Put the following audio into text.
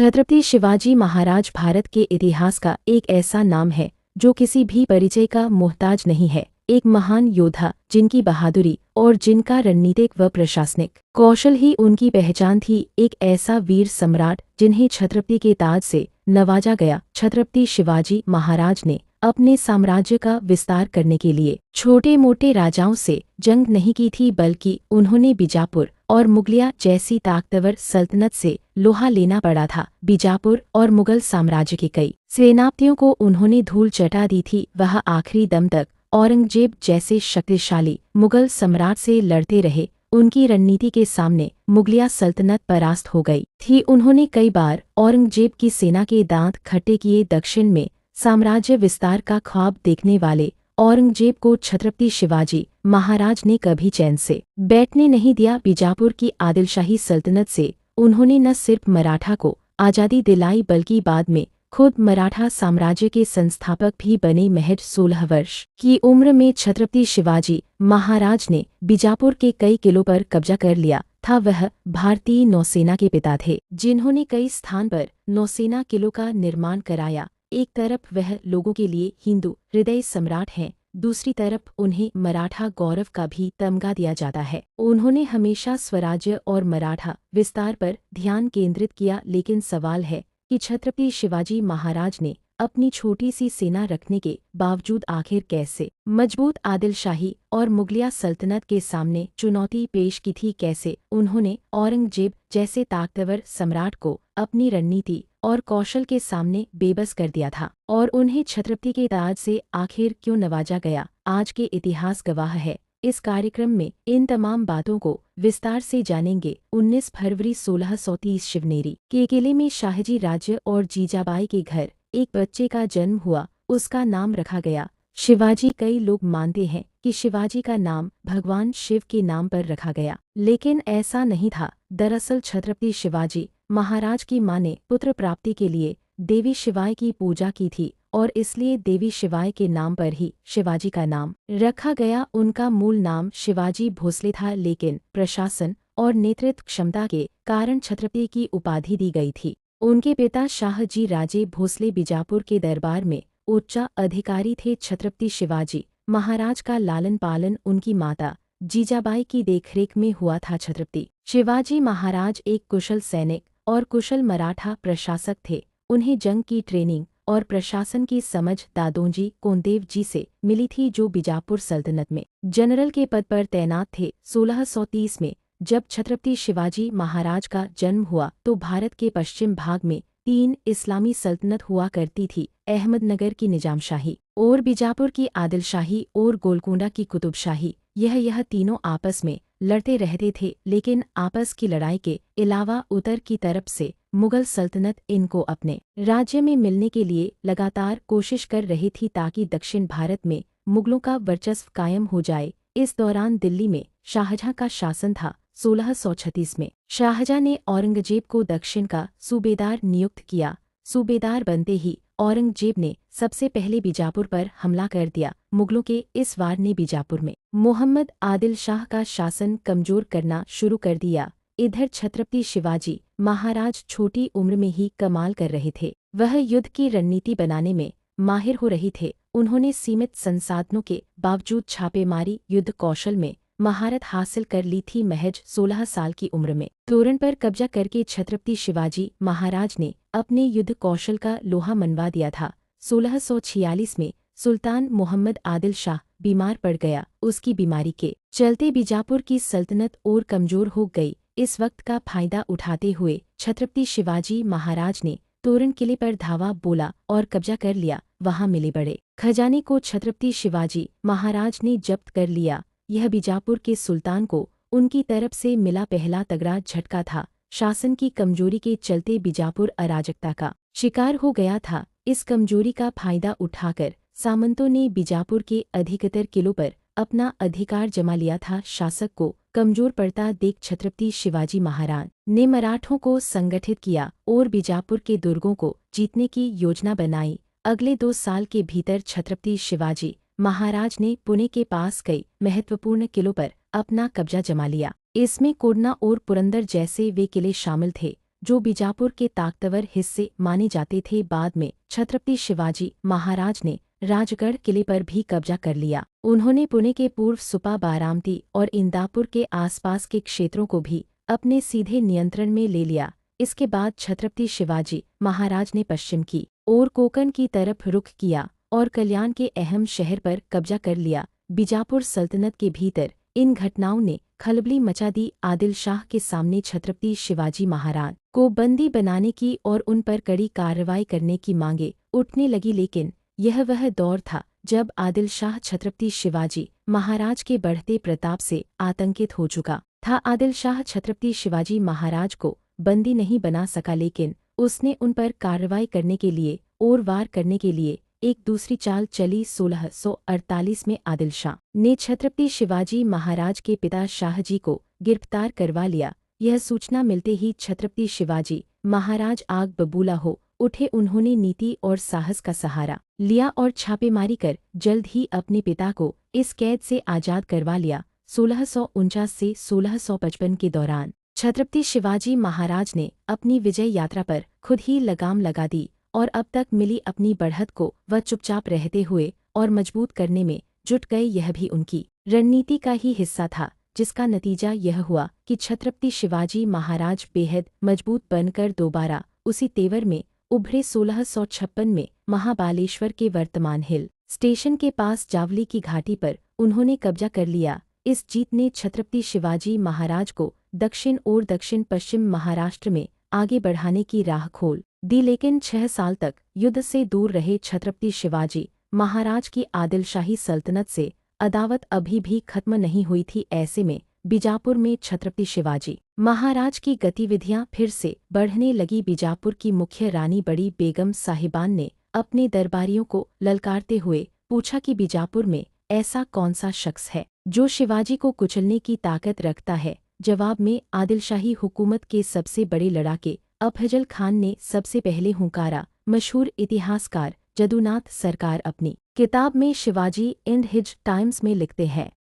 छत्रपति शिवाजी महाराज भारत के इतिहास का एक ऐसा नाम है जो किसी भी परिचय का मोहताज नहीं है। एक महान योद्धा जिनकी बहादुरी और जिनका रणनीतिक व प्रशासनिक कौशल ही उनकी पहचान थी। एक ऐसा वीर सम्राट जिन्हें छत्रपति के ताज से नवाजा गया। छत्रपति शिवाजी महाराज ने अपने साम्राज्य का विस्तार करने के लिए छोटे मोटे राजाओं से जंग नहीं की थी, बल्कि उन्होंने बीजापुर और मुगलिया जैसी ताकतवर सल्तनत से लोहा लेना पड़ा था। बीजापुर और मुगल साम्राज्य के कई सेनापतियों को उन्होंने धूल चटा दी थी। वह आखिरी दम तक औरंगजेब जैसे शक्तिशाली मुगल सम्राट से लड़ते रहे। उनकी रणनीति के सामने मुगलिया सल्तनत परास्त हो गई थी। उन्होंने कई बार औरंगजेब की सेना के दांत खट्टे किए। दक्षिण में साम्राज्य विस्तार का ख्वाब देखने वाले औरंगजेब को छत्रपति शिवाजी महाराज ने कभी चैन से बैठने नहीं दिया। बीजापुर की आदिलशाही सल्तनत से उन्होंने न सिर्फ मराठा को आज़ादी दिलाई, बल्कि बाद में खुद मराठा साम्राज्य के संस्थापक भी बने। महज 16 वर्ष की उम्र में छत्रपति शिवाजी महाराज ने बीजापुर के कई किलों पर कब्जा कर लिया था। वह भारतीय नौसेना के पिता थे, जिन्होंने कई स्थान पर नौसेना किलों का निर्माण कराया। एक तरफ वह लोगों के लिए हिंदू हृदय सम्राट हैं, दूसरी तरफ उन्हें मराठा गौरव का भी तमगा दिया जाता है। उन्होंने हमेशा स्वराज्य और मराठा विस्तार पर ध्यान केंद्रित किया, लेकिन सवाल है कि छत्रपति शिवाजी महाराज ने अपनी छोटी सी सेना रखने के बावजूद आखिर कैसे मजबूत आदिलशाही और मुगलिया सल्तनत के सामने चुनौती पेश की थी। कैसे उन्होंने औरंगजेब जैसे ताकतवर सम्राट को अपनी रणनीति और कौशल के सामने बेबस कर दिया था, और उन्हें छत्रपति के ताज से आखिर क्यों नवाजा गया, आज के इतिहास गवाह है। इस कार्यक्रम में इन तमाम बातों को विस्तार से जानेंगे। 19 फरवरी 1630 शिवनेरी के किले में शाहजी राज्य और जीजाबाई के घर एक बच्चे का जन्म हुआ। उसका नाम रखा गया शिवाजी। कई लोग मानते हैं कि शिवाजी का नाम भगवान शिव के नाम पर रखा गया, लेकिन ऐसा नहीं था। दरअसल छत्रपति शिवाजी महाराज की मां ने पुत्र प्राप्ति के लिए देवी शिवाय की पूजा की थी, और इसलिए देवी शिवाय के नाम पर ही शिवाजी का नाम रखा गया। उनका मूल नाम शिवाजी भोसले था, लेकिन प्रशासन और नेतृत्व क्षमता के कारण छत्रपति की उपाधि दी गई थी। उनके पिता शाहजी राजे भोसले बीजापुर के दरबार में उच्च अधिकारी थे। छत्रपति शिवाजी महाराज का लालन पालन उनकी माता जीजाबाई की देखरेख में हुआ था। छत्रपति शिवाजी महाराज एक कुशल सैनिक और कुशल मराठा प्रशासक थे। उन्हें जंग की ट्रेनिंग और प्रशासन की समझ दादोजी कोंडेव जी से मिली थी, जो बीजापुर सल्तनत में जनरल के पद पर तैनात थे। 1630 में जब छत्रपति शिवाजी महाराज का जन्म हुआ तो भारत के पश्चिम भाग में 3 इस्लामी सल्तनत हुआ करती थी, अहमदनगर की निजामशाही और बीजापुर की आदिलशाही और गोलकोंडा की कुतुबशाही। यह तीनों आपस में लड़ते रहते थे, लेकिन आपस की लड़ाई के अलावा उत्तर की तरफ से मुगल सल्तनत इनको अपने राज्य में मिलने के लिए लगातार कोशिश कर रही थी, ताकि दक्षिण भारत में मुगलों का वर्चस्व कायम हो जाए। इस दौरान दिल्ली में शाहजहां का शासन था। 1636 में शाहजहां ने औरंगजेब को दक्षिण का सूबेदार नियुक्त किया। सूबेदार बनते ही औरंगजेब ने सबसे पहले बीजापुर पर हमला कर दिया। मुगलों के इस वार ने बीजापुर में मोहम्मद आदिल शाह का शासन कमजोर करना शुरू कर दिया। इधर छत्रपति शिवाजी महाराज छोटी उम्र में ही कमाल कर रहे थे। वह युद्ध की रणनीति बनाने में माहिर हो रहे थे। उन्होंने सीमित संसाधनों के बावजूद छापेमारी युद्ध कौशल में महारत हासिल कर ली थी। महज 16 साल की उम्र में तोरण पर कब्जा करके छत्रपति शिवाजी महाराज ने अपने युद्ध कौशल का लोहा मनवा दिया था। 1646 में सुल्तान मोहम्मद आदिल शाह बीमार पड़ गया। उसकी बीमारी के चलते बीजापुर की सल्तनत और कमजोर हो गई। इस वक्त का फायदा उठाते हुए छत्रपति शिवाजी महाराज ने तोरण किले पर धावा बोला और कब्जा कर लिया। वहां मिले बड़े खजाने को छत्रपति शिवाजी महाराज ने जब्त कर लिया। यह बीजापुर के सुल्तान को उनकी तरफ से मिला पहला तगड़ा झटका था। शासन की कमजोरी के चलते बीजापुर अराजकता का शिकार हो गया था। इस कमजोरी का फायदा उठाकर सामंतों ने बीजापुर के अधिकतर किलों पर अपना अधिकार जमा लिया था। शासक को कमजोर पड़ता देख छत्रपति शिवाजी महाराज ने मराठों को संगठित किया और बीजापुर के दुर्गों को जीतने की योजना बनाई। अगले 2 साल के भीतर छत्रपति शिवाजी महाराज ने पुणे के पास कई महत्वपूर्ण किलों पर अपना कब्जा जमा लिया। इसमें कोडना और पुरंदर जैसे वे किले शामिल थे। जो बीजापुर के ताकतवर हिस्से माने जाते थे। बाद में छत्रपति शिवाजी महाराज ने राजगढ़ किले पर भी कब्जा कर लिया। उन्होंने पुणे के पूर्व सुपा, बारामती और इंदापुर के आसपास के क्षेत्रों को भी अपने सीधे नियंत्रण में ले लिया। इसके बाद छत्रपति शिवाजी महाराज ने पश्चिम की ओर कोंकण की तरफ रुख किया और कल्याण के अहम शहर पर कब्जा कर लिया। बीजापुर सल्तनत के भीतर इन घटनाओं ने खलबली मचा दी। आदिल शाह के सामने छत्रपति शिवाजी महाराज को बंदी बनाने की और उन पर कड़ी कार्रवाई करने की मांगे उठने लगी, लेकिन यह वह दौर था जब आदिल शाह छत्रपति शिवाजी महाराज के बढ़ते प्रताप से आतंकित हो चुका था। आदिल शाह छत्रपति शिवाजी महाराज को बंदी नहीं बना सका, लेकिन उसने उन पर कार्रवाई करने के लिए और वार करने के लिए एक दूसरी चाल चली। 1648 में आदिल शाह ने छत्रपति शिवाजी महाराज के पिता शाहजी को गिरफ्तार करवा लिया। यह सूचना मिलते ही छत्रपति शिवाजी महाराज आग बबूला हो उठे। उन्होंने नीति और साहस का सहारा लिया और छापेमारी कर जल्द ही अपने पिता को इस कैद से आजाद करवा लिया। 1649 से 1655 के दौरान छत्रपति शिवाजी महाराज ने अपनी विजय यात्रा पर खुद ही लगाम लगा दी और अब तक मिली अपनी बढ़त को वह चुपचाप रहते हुए और मजबूत करने में जुट गए। यह भी उनकी रणनीति का ही हिस्सा था, जिसका नतीजा यह हुआ कि छत्रपति शिवाजी महाराज बेहद मजबूत बनकर दोबारा उसी तेवर में उभरे। 1656 में महाबालेश्वर के वर्तमान हिल स्टेशन के पास जावली की घाटी पर उन्होंने कब्जा कर लिया। इस जीत ने छत्रपति शिवाजी महाराज को दक्षिण और दक्षिण पश्चिम महाराष्ट्र में आगे बढ़ाने की राह खोल दी, लेकिन 6 साल तक युद्ध से दूर रहे छत्रपति शिवाजी महाराज की आदिलशाही सल्तनत से अदावत अभी भी खत्म नहीं हुई थी। ऐसे में बीजापुर में छत्रपति शिवाजी महाराज की गतिविधियां फिर से बढ़ने लगी। बीजापुर की मुख्य रानी बड़ी बेगम साहिबान ने अपने दरबारियों को ललकारते हुए पूछा कि बीजापुर में ऐसा कौन सा शख्स है जो शिवाजी को कुचलने की ताकत रखता है। जवाब में आदिलशाही हुकूमत के सबसे बड़े लड़ाके अफजल खान ने सबसे पहले हुंकारा। मशहूर इतिहासकार जदुनाथ सरकार अपनी किताब में शिवाजी एंड हिज टाइम्स में लिखते हैं,